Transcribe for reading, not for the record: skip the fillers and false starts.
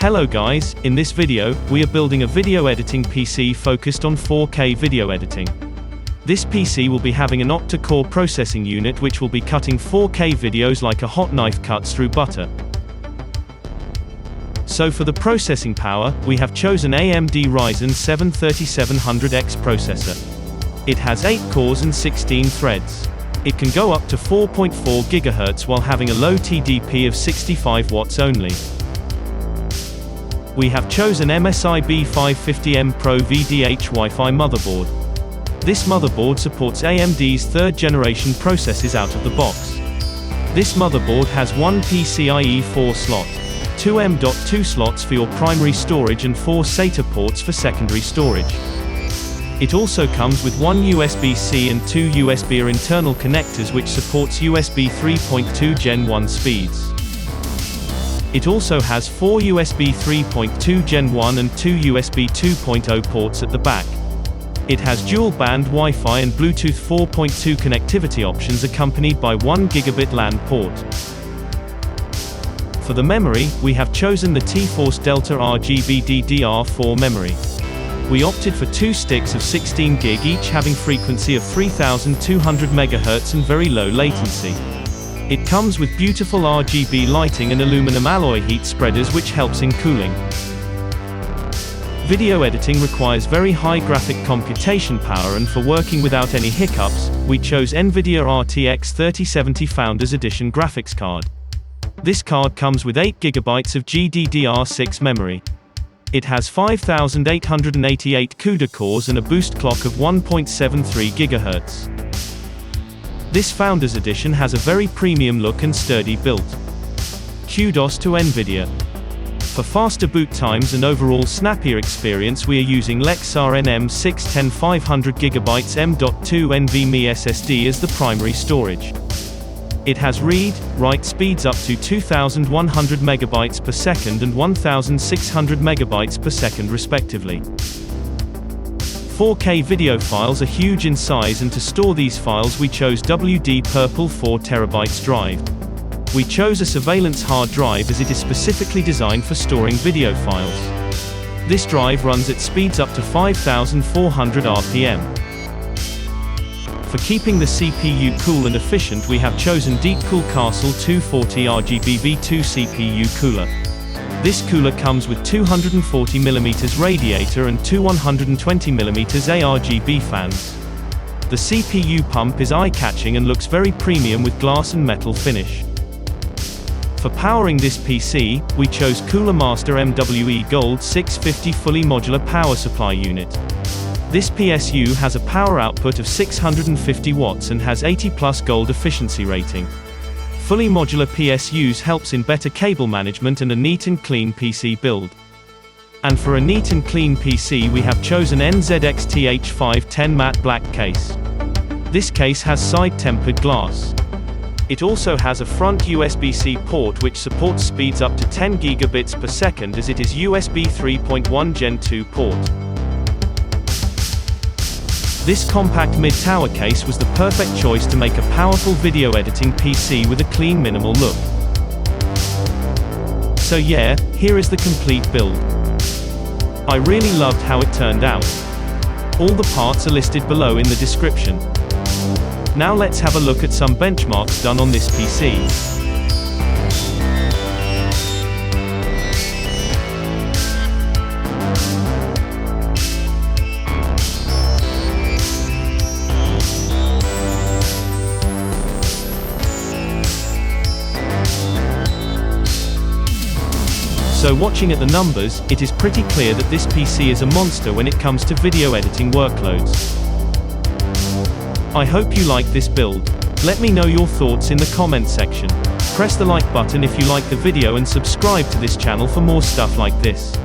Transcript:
Hello guys, in this video, we are building a video editing PC focused on 4K video editing. This PC will be having an octa-core processing unit which will be cutting 4K videos like a hot knife cuts through butter. So for the processing power, we have chosen AMD Ryzen 3700x processor. It has 8 cores and 16 threads. It can go up to 4.4 GHz while having a low TDP of 65 watts only. We have chosen MSI B550M Pro VDH Wi-Fi motherboard. This motherboard supports AMD's 3rd generation processors out of the box. This motherboard has one PCIe 4 slot, 2 M.2 slots for your primary storage and 4 SATA ports for secondary storage. It also comes with one USB-C and 2 USB internal connectors which supports USB 3.2 Gen 1 speeds. It also has 4 USB 3.2 Gen 1 and 2 USB 2.0 ports at the back. It has dual-band Wi-Fi and Bluetooth 4.2 connectivity options accompanied by 1 gigabit LAN port. For the memory, we have chosen the T-Force Delta RGB DDR4 memory. We opted for 2 sticks of 16 GB each having frequency of 3200 MHz and very low latency. It comes with beautiful RGB lighting and aluminum alloy heat spreaders which helps in cooling. Video editing requires very high graphic computation power, and for working without any hiccups, we chose Nvidia RTX 3070 Founders Edition graphics card. This card comes with 8 GB of GDDR6 memory. It has 5888 CUDA cores and a boost clock of 1.73 GHz. This Founders Edition has a very premium look and sturdy build. Kudos to Nvidia. For faster boot times and overall snappier experience, we are using Lexar NM610 500GB M.2 NVMe SSD as the primary storage. It has read-write speeds up to 2100 MB per second and 1600 MB per second respectively. 4K video files are huge in size, and to store these files we chose WD Purple 4TB drive. We chose a surveillance hard drive as it is specifically designed for storing video files. This drive runs at speeds up to 5400 RPM. For keeping the CPU cool and efficient, we have chosen Deepcool Castle 240 RGB-V2 CPU cooler. This cooler comes with 240mm radiator and two 120mm ARGB fans. The CPU pump is eye-catching and looks very premium with glass and metal finish. For powering this PC, we chose Cooler Master MWE Gold 650 fully modular power supply unit. This PSU has a power output of 650 watts and has 80+ gold efficiency rating. Fully modular PSUs helps in better cable management and a neat and clean PC build. And for a neat and clean PC we have chosen NZXT-H510 matte black case. This case has side-tempered glass. It also has a front USB-C port which supports speeds up to 10 gigabits per second as it is USB 3.1 Gen 2 port. This compact mid-tower case was the perfect choice to make a powerful video editing PC with a clean minimal look. So yeah, here is the complete build. I really loved how it turned out. All the parts are listed below in the description. Now let's have a look at some benchmarks done on this PC. So watching at the numbers, it is pretty clear that this PC is a monster when it comes to video editing workloads. I hope you like this build. Let me know your thoughts in the comment section. Press the like button if you like the video and subscribe to this channel for more stuff like this.